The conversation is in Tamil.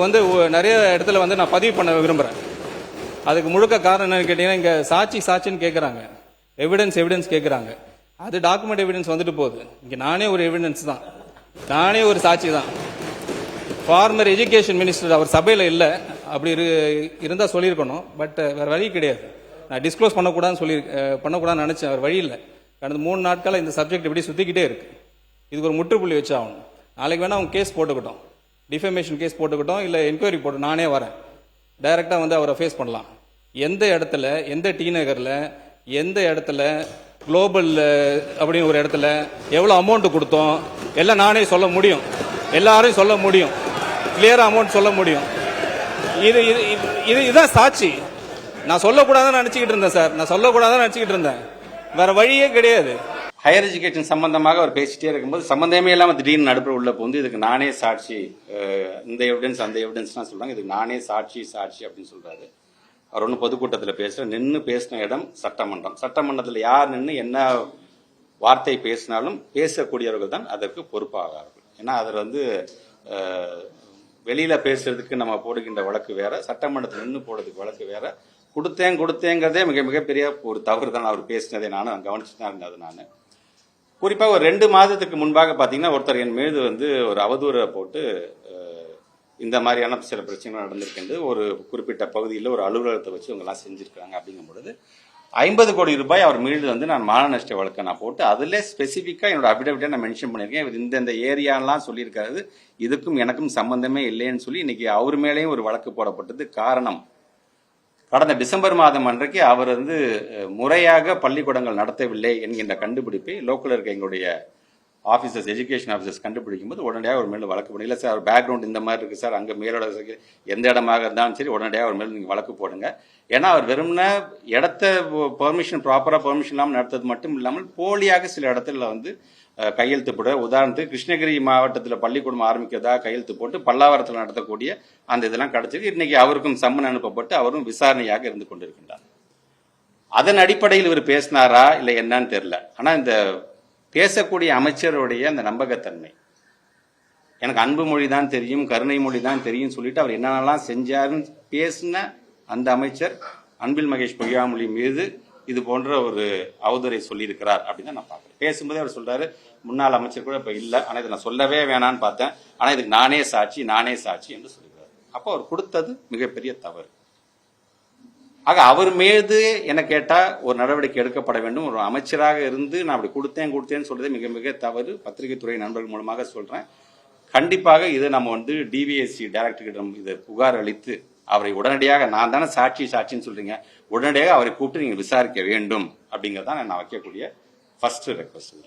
வந்து நிறைய இடத்துல வந்து நான் பதிவு பண்ண விரும்புகிறேன். அதுக்கு முழுக்க காரணம் என்னன்னு கேட்டீங்கன்னா, இங்கே சாட்சின்னு கேட்குறாங்க, எவிடன்ஸ் கேட்குறாங்க. அது டாக்குமெண்ட் எவிடன்ஸ் வந்துட்டு போகுது. இங்கே நானே ஒரு எவிடன்ஸ் தான், நானே ஒரு சாட்சி தான். ஃபார்மர் எஜுகேஷன் மினிஸ்டர் அவர் சபையில் இல்லை, அப்படி இருந்தால் சொல்லியிருக்கணும். பட் வேறு வழி கிடையாது. நான் டிஸ்க்ளோஸ் பண்ணக்கூடாதுன்னு நினச்சேன், அவர் வழி இல்லை. கடந்த 3 நாட்களாக இந்த சப்ஜெக்ட் இப்படி சுற்றிக்கிட்டே இருக்கு. இதுக்கு ஒரு முற்றுப்புள்ளி வச்சு ஆகணும். நாளைக்கு வேணா அவங்க கேஸ் போட்டுக்கிட்டோம், டிஃபமேஷன் கேஸ் போட்டுக்கிட்டோம், இல்லை என்கொயரி போட்டு நானே வரேன், டைரக்டா வந்து அவரை ஃபேஸ் பண்ணலாம். எந்த இடத்துல, எந்த டி நகரில், எந்த இடத்துல, குளோபல் அப்படின்னு ஒரு இடத்துல எவ்வளோ அமௌண்ட் கொடுத்தோம் எல்லாம் நானே சொல்ல முடியும், எல்லாரையும் சொல்ல முடியும், கிளியரா அமௌண்ட் சொல்ல முடியும். இதுதான் சாட்சி. நான் சொல்லக்கூடாதுன்னு நினைச்சுக்கிட்டு இருந்தேன் சார், நான் சொல்லக்கூடாதுன்னு நினைச்சுக்கிட்டு இருந்தேன், வேற வழியே கிடையாது. ஹையர் எஜுகேஷன் சம்பந்தமாக அவர் பேசிட்டே இருக்கும்போது சம்பந்தமே இல்லாமல் திடீர்னு நடுப்புற உள்ள போந்து இதுக்கு நானே சாட்சி, இந்த எவிடன்ஸ் அந்த எவிடன்ஸ்லாம் சொல்றாங்க, இதுக்கு நானே சாட்சி அப்படின்னு சொல்றாரு. அவர் ஒன்றும் பொதுக்கூட்டத்தில் நின்று பேசின இடம் சட்டமன்றம். சட்டமன்றத்தில் யார் நின்று என்ன வார்த்தை பேசினாலும் பேசக்கூடியவர்கள் தான் அதற்கு பொறுப்பாகிறார்கள். ஏன்னா அதில் வந்து வெளியில பேசுறதுக்கு நம்ம போடுகின்ற வழக்கு வேற, சட்டமன்றத்தில் நின்று போடுறதுக்கு வழக்கு வேற. கொடுத்தேங்கிறதே மிகப்பெரிய ஒரு தவறு தான். அவர் பேசினதை நானும் கவனிச்சு தான் இருந்தது. நான் குறிப்பாக ஒரு 2 மாதத்துக்கு முன்பாக பார்த்தீங்கன்னா ஒருத்தர் என் மீது வந்து ஒரு அவதூறை போட்டு இந்த மாதிரியான சில பிரச்சனைகள் நடந்திருக்கின்றது, ஒரு குறிப்பிட்ட பகுதியில் ஒரு அலுவலகத்தை வச்சு இவங்கெல்லாம் செஞ்சிருக்காங்க அப்படிங்கும் பொழுது 50 கோடி ரூபாய் அவர் மீது வந்து நான் மான நஷ்ட வழக்கை நான் போட்டு அதில் ஸ்பெசிஃபிக்காக என்னோட அபிடவிட்டை நான் மென்ஷன் பண்ணியிருக்கேன். இவர் இந்த ஏரியாலாம் சொல்லியிருக்காரு, இதுக்கும் எனக்கும் சம்பந்தமே இல்லைன்னு சொல்லி இன்னைக்கு அவர் மேலேயும் ஒரு வழக்கு போடப்பட்டது. காரணம், கடந்த டிசம்பர் மாதம் அன்றைக்கு அவர் வந்து முறையாக பள்ளிக்கூடங்கள் நடத்தவில்லை என்கின்ற கண்டுபிடிப்பை லோக்கல் இருக்க எங்களுடைய ஆஃபீஸர்ஸ், எஜுகேஷன் ஆஃபீஸர்ஸ் கண்டுபிடிக்கும் போது உடனடியாக அவர் மேலே வழக்கு போடுங்க. இல்லை சார், அவர் பேக்ரவுண்ட் இந்த மாதிரி இருக்கு சார், அங்கே மேலோட எந்த இடமாக இருந்தாலும் சரி உடனடியாக அவர் மேலே நீங்கள் வழக்கு போடுங்க. ஏன்னா அவர் வெறும்னா இடத்த ப்ராப்பராக பெர்மிஷன் இல்லாமல் நடத்துறது மட்டும் இல்லாமல் போலியாக சில இடத்துல வந்து கையெழுத்து போட, உதாரணத்துக்கு கிருஷ்ணகிரி மாவட்டத்தில் பள்ளிக்கூடம் ஆரம்பிக்கிறதா கையெழுத்து போட்டு பல்லாவரத்தில் நடத்தக்கூடிய அந்த இதெல்லாம் கிடைச்சது. இன்னைக்கு அவருக்கும் சம்மன் அனுப்பப்பட்டு அவரும் விசாரணையாக இருந்து கொண்டிருக்கின்றார். அதன் அடிப்படையில் இவர் பேசினாரா இல்லை என்னன்னு தெரியல. ஆனால் இந்த பேசக்கூடிய அமைச்சருடைய அந்த நம்பகத்தன்மை, எனக்கு அன்பு மொழி தான் தெரியும், கருணை மொழி தான் தெரியும் சொல்லிட்டு அவர் என்னென்னலாம் செஞ்சாருன்னு பேசின அந்த அமைச்சர் அன்பில் மகேஷ் பொய்யாமொழி மீது இது போன்ற ஒரு அவதூறை சொல்லியிருக்கிறார் அப்படின்னு நான் பார்க்கிறேன். பேசும்போதே அவர் சொல்றாரு, முன்னாள் அமைச்சர் கூட இப்ப இல்லை, ஆனா இதை நான் சொல்லவே வேணான்னு பார்த்தேன், ஆனா இதுக்கு நானே சாட்சி என்று சொல்லியிருக்காரு. அப்போ அவர் கொடுத்தது மிகப்பெரிய தவறு. ஆக அவர் மீது என்ன கேட்டா ஒரு நடவடிக்கை எடுக்கப்பட வேண்டும். ஒரு அமைச்சராக இருந்து நான் அப்படி கொடுத்தேன்னு சொல்றதே மிக தவறு. பத்திரிகை துறை நண்பர்கள் மூலமாக சொல்றேன். கண்டிப்பாக இது நம்ம வந்து டிவிஎஸ்சி டைரக்டரிடம் இதை புகார் அளித்து அவரை உடனடியாக, நான் தானே சாட்சின்னு சொல்றீங்க, உடனடியாக அவரை கூப்பிட்டு நீங்க விசாரிக்க வேண்டும் அப்படிங்கறதான் நான் வைக்கக்கூடிய ஃபர்ஸ்ட் ரெக்வஸ்ட்.